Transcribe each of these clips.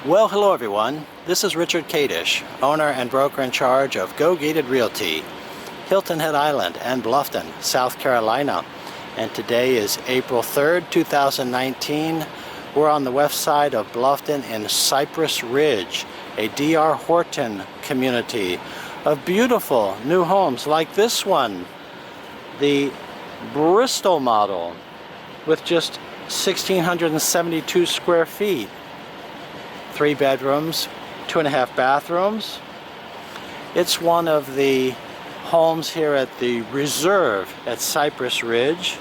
Well, hello everyone. This is Richard Kadish, owner and broker in charge of Go Gated Realty, Hilton Head Island and Bluffton, South Carolina. And today is April 3rd, 2019. We're on the west side of Bluffton in Cypress Ridge, a D.R. Horton community of beautiful new homes like this one, the Bristol model, with just 1,672 square feet. 3 bedrooms, 2.5 bathrooms. It's one of the homes here at the Reserve at Cypress Ridge,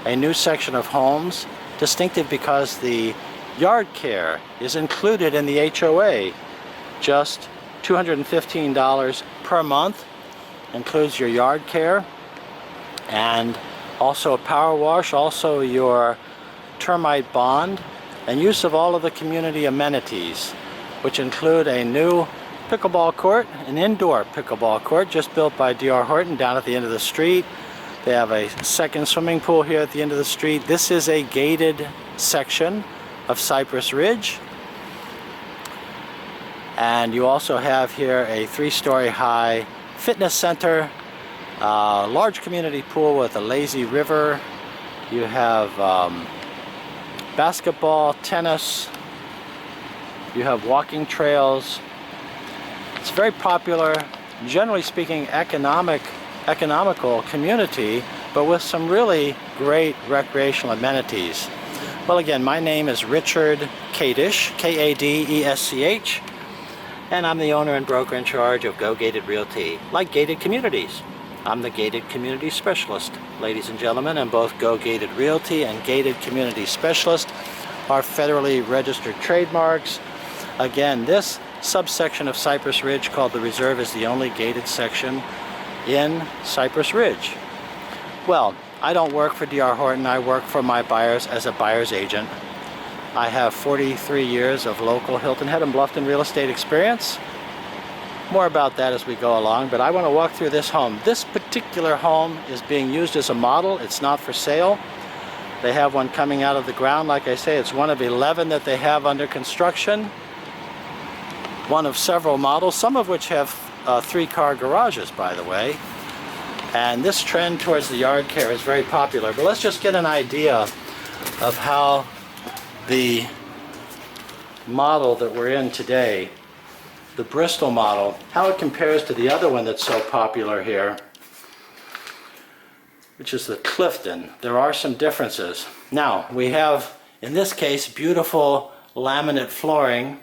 a new section of homes, distinctive because the yard care is included in the HOA. Just $215 per month, includes your yard care and also a power wash, also your termite bond, and use of all of the community amenities, which include a new pickleball court, an indoor pickleball court just built by D.R. Horton down at the end of the street. They have a second swimming pool here at the end of the street. This is a gated section of Cypress Ridge. And you also have here a 3-story high fitness center, large community pool with a lazy river. You have basketball, tennis, you have walking trails. It's a very popular, generally speaking, economical community, but with some really great recreational amenities. Well, again, my name is Richard Kadish, K-A-D-E-S-C-H, and I'm the owner and broker in charge of Go Gated Realty, like gated communities. I'm the Gated Community Specialist. Ladies and gentlemen, and both Go Gated Realty and Gated Community Specialist are federally registered trademarks. Again, this subsection of Cypress Ridge called the Reserve is the only gated section in Cypress Ridge. Well, I don't work for D.R. Horton. I work for my buyers as a buyer's agent. I have 43 years of local Hilton Head and Bluffton real estate experience. More about that as we go along, but I want to walk through this home. This particular home is being used as a model. It's not for sale. They have one coming out of the ground. Like I say, it's one of 11 that they have under construction. One of several models, some of which have 3-car garages, by the way. And this trend towards the yard care is very popular. But let's just get an idea of how the model that we're in today, the Bristol model, how it compares to the other one that's so popular here, which is the Clifton. There are some differences. Now, we have, in this case, beautiful laminate flooring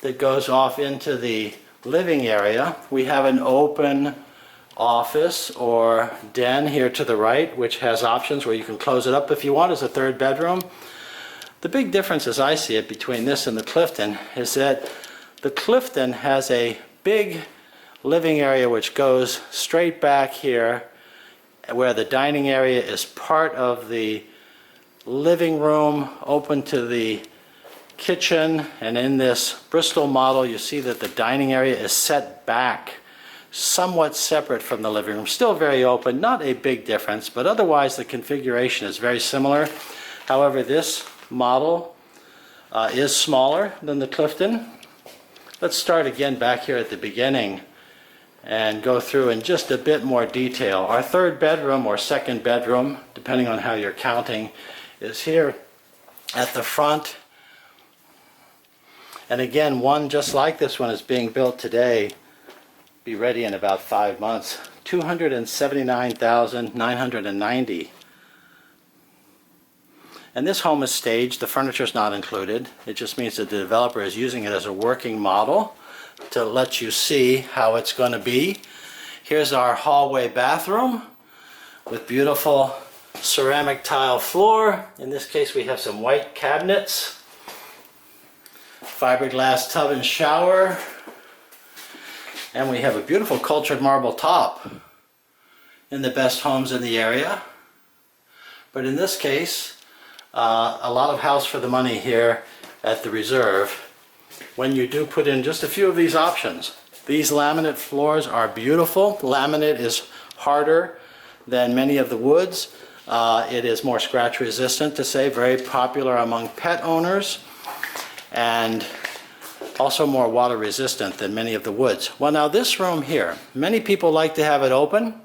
that goes off into the living area. We have an open office or den here to the right, which has options where you can close it up if you want as a 3rd bedroom. The big difference, as I see it, between this and the Clifton is that the Clifton has a big living area which goes straight back here, where the dining area is part of the living room, open to the kitchen. And in this Bristol model, you see that the dining area is set back, somewhat separate from the living room. Still very open, not a big difference, but otherwise the configuration is very similar. However, this model is smaller than the Clifton. Let's start again back here at the beginning and go through in just a bit more detail. Our 3rd bedroom or 2nd bedroom, depending on how you're counting, is here at the front. And again, one just like this one is being built today, be ready in about 5 months. $279,990. And this home is staged. The furniture is not included. It just means that the developer is using it as a working model to let you see how it's going to be. Here's our hallway bathroom with beautiful ceramic tile floor. In this case, we have some white cabinets, fiberglass tub and shower, and we have a beautiful cultured marble top in the best homes in the area. But in this case, a lot of house for the money here at the Reserve when you do put in just a few of these options. These laminate floors are beautiful. Laminate is harder than many of the woods. It is more scratch resistant, to say, very popular among pet owners. And Also more water resistant than many of the woods. Well, now this room here, many people like to have it open.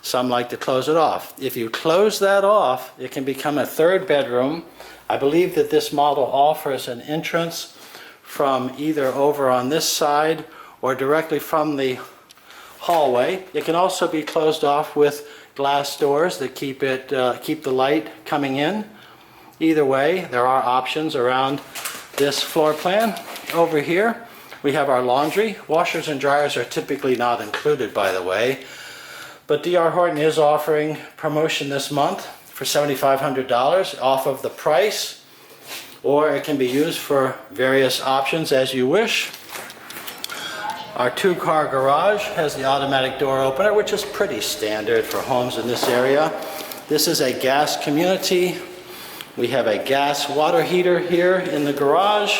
Some like to close it off. If you close that off, it can become a third bedroom. I believe that this model offers an entrance from either over on this side or directly from the hallway. It can also be closed off with glass doors that keep the light coming in. Either way, there are options around this floor plan. Over here, we have our laundry. Washers and dryers are typically not included, by the way. But D.R. Horton is offering promotion this month for $7,500 off of the price, or it can be used for various options as you wish. Our two-car garage has the automatic door opener, which is pretty standard for homes in this area. This is a gas community. We have a gas water heater here in the garage.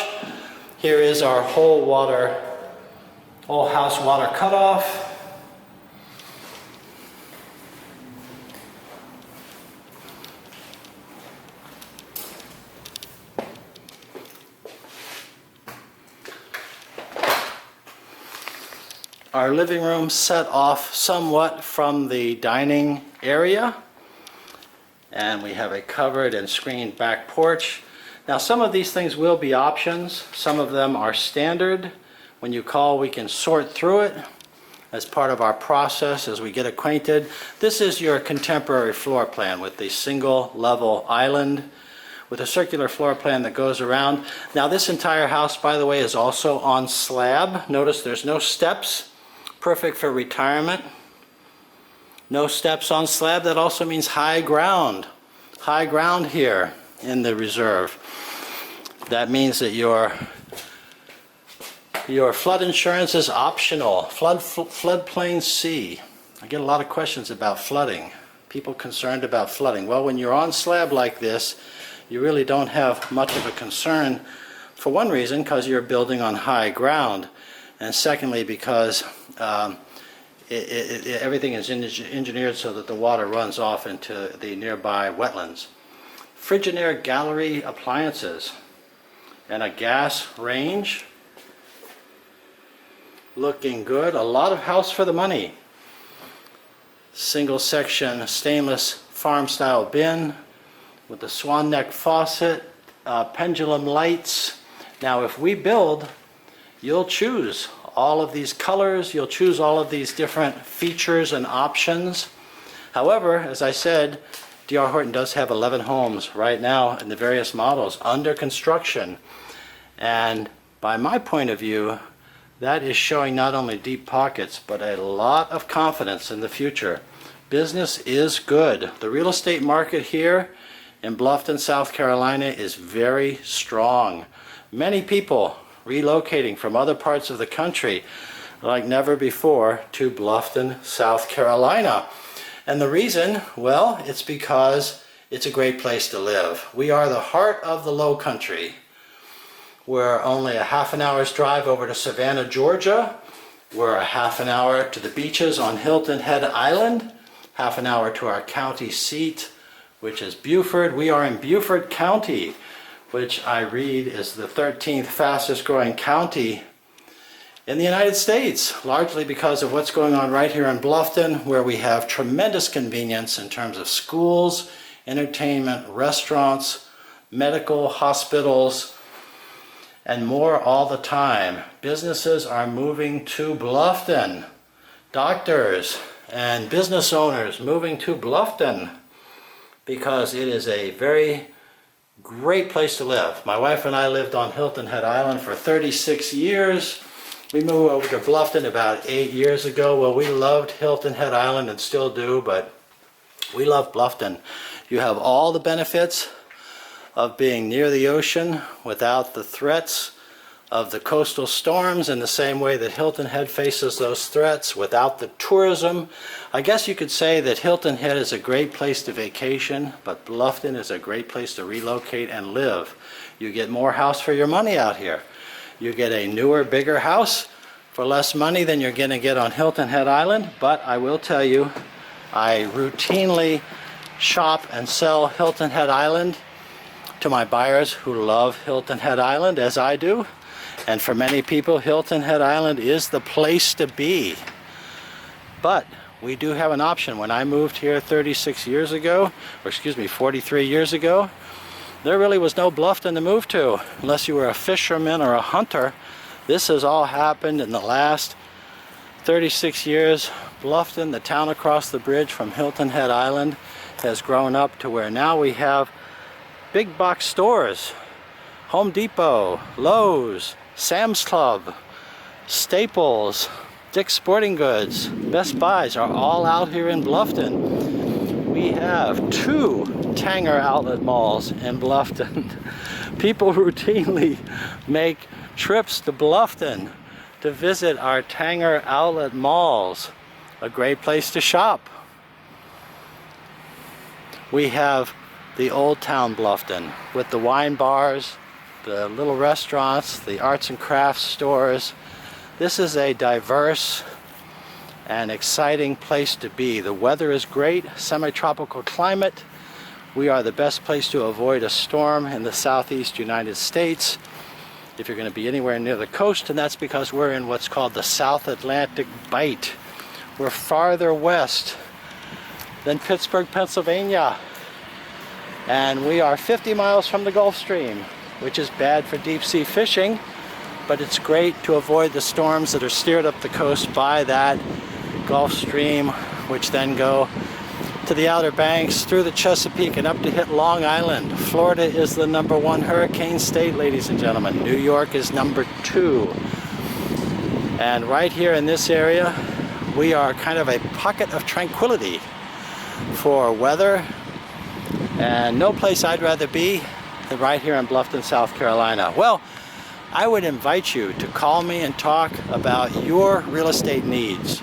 Here is our whole house water cutoff. Our living room set off somewhat from the dining area, and we have a covered and screened back porch. Now, some of these things will be options. Some of them are standard. When you call, we can sort through it as part of our process as we get acquainted. This is your contemporary floor plan with the single level island with a circular floor plan that goes around. Now, this entire house, by the way, is also on slab. Notice there's no steps. Perfect for retirement. No steps on slab. That also means high ground. High ground here in the reserve. That means that your flood insurance is optional. Floodplain C. I get a lot of questions about flooding. People concerned about flooding. Well, when you're on slab like this, you really don't have much of a concern. For one reason, because you're building on high ground. And secondly, because everything is engineered so that the water runs off into the nearby wetlands. Frigidaire gallery appliances and a gas range. Looking good. A lot of house for the money. Single section stainless farm style bin with the swan neck faucet, pendulum lights. Now, if we build, you'll choose all of these colors, you'll choose all of these different features and options. However, as I said, D.R. Horton does have 11 homes right now in the various models under construction. And by my point of view, that is showing not only deep pockets, but a lot of confidence in the future. Business is good. The real estate market here in Bluffton, South Carolina is very strong. Many people relocating from other parts of the country like never before to Bluffton, South Carolina. And the reason, well, it's because it's a great place to live. We are the heart of the Low Country. We're only a half an hour's drive over to Savannah, Georgia. We're a half an hour to the beaches on Hilton Head Island, half an hour to our county seat, which is Beaufort. We are in Beaufort County, which I read is the 13th fastest growing county in the United States, largely because of what's going on right here in Bluffton, where we have tremendous convenience in terms of schools, entertainment, restaurants, medical, hospitals, and more all the time. Businesses are moving to Bluffton. Doctors and business owners moving to Bluffton because it is a very great place to live. My wife and I lived on Hilton Head Island for 36 years. We moved over to Bluffton about 8 years ago. Well, we loved Hilton Head Island and still do, but we love Bluffton. You have all the benefits of being near the ocean without the threats of the coastal storms in the same way that Hilton Head faces those threats, without the tourism. I guess you could say that Hilton Head is a great place to vacation, but Bluffton is a great place to relocate and live. You get more house for your money out here. You get a newer, bigger house for less money than you're going to get on Hilton Head Island, but I will tell you, I routinely shop and sell Hilton Head Island To my buyers who love Hilton Head Island, as I do, and for many people, Hilton Head Island is the place to be. But we do have an option. When I moved here 36 years ago, or excuse me, 43 years ago, there really was no Bluffton to move to, unless you were a fisherman or a hunter. This has all happened in the last 36 years. Bluffton, the town across the bridge from Hilton Head Island, has grown up to where now we have big box stores. Home Depot, Lowe's, Sam's Club, Staples, Dick's Sporting Goods, Best Buys are all out here in Bluffton. We have 2 Tanger outlet malls in Bluffton. People routinely make trips to Bluffton to visit our Tanger outlet malls. A great place to shop. We have the Old Town Bluffton with the wine bars, the little restaurants, the arts and crafts stores. This is a diverse and exciting place to be. The weather is great, semi-tropical climate. We are the best place to avoid a storm in the southeast United States if you're going to be anywhere near the coast, and that's because we're in what's called the South Atlantic Bight. We're farther west than Pittsburgh, Pennsylvania. And we are 50 miles from the Gulf Stream, which is bad for deep sea fishing, but it's great to avoid the storms that are steered up the coast by that Gulf Stream, which then go to the Outer Banks, through the Chesapeake, and up to hit Long Island. Florida is the #1 hurricane state, ladies and gentlemen. New York is #2. And right here in this area, we are kind of a pocket of tranquility for weather, and no place I'd rather be than right here in Bluffton, South Carolina. Well, I would invite you to call me and talk about your real estate needs.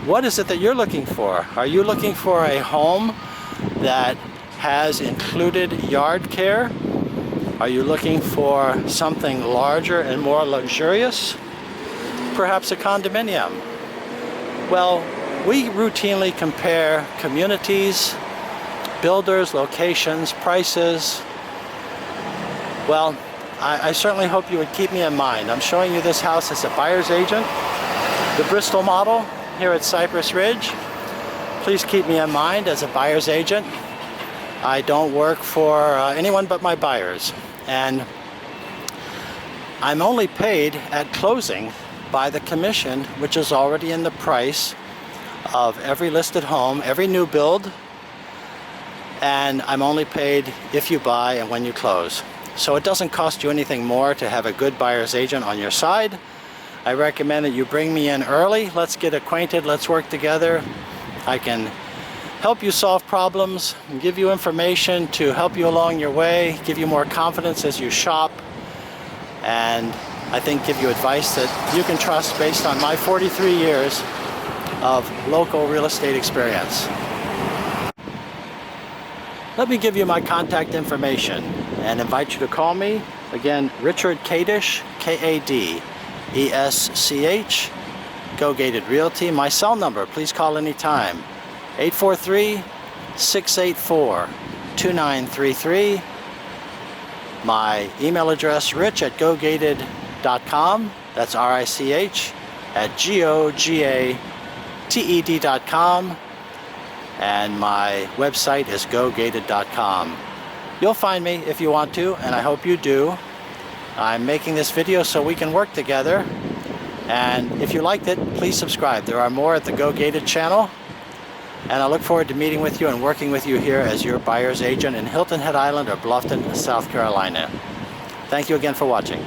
What is it that you're looking for? Are you looking for a home that has included yard care? Are you looking for something larger and more luxurious? Perhaps a condominium? Well, we routinely compare communities, builders, locations, prices. Well, I certainly hope you would keep me in mind. I'm showing you this house as a buyer's agent, the Bristol model here at Cypress Ridge. Please keep me in mind as a buyer's agent. I don't work for anyone but my buyers, and I'm only paid at closing by the commission, which is already in the price of every listed home, every new build, and I'm only paid if you buy and when you close. So it doesn't cost you anything more to have a good buyer's agent on your side. I recommend that you bring me in early. Let's get acquainted, let's work together. I can help you solve problems and give you information to help you along your way, give you more confidence as you shop, and I think give you advice that you can trust based on my 43 years of local real estate experience. Let me give you my contact information and invite you to call me. Again, Richard Kadish, K-A-D-E-S-C-H, Go Gated Realty. My cell number, please call anytime, 843-684-2933. My email address, rich@gogated.com. That's R-I-C-H at GOGATED.com. And my website is gogated.com. You'll find me if you want to, and I hope you do. I'm making this video so we can work together. And if you liked it, please subscribe. There are more at the Go Gated channel. And I look forward to meeting with you and working with you here as your buyer's agent in Hilton Head Island or Bluffton, South Carolina. Thank you again for watching.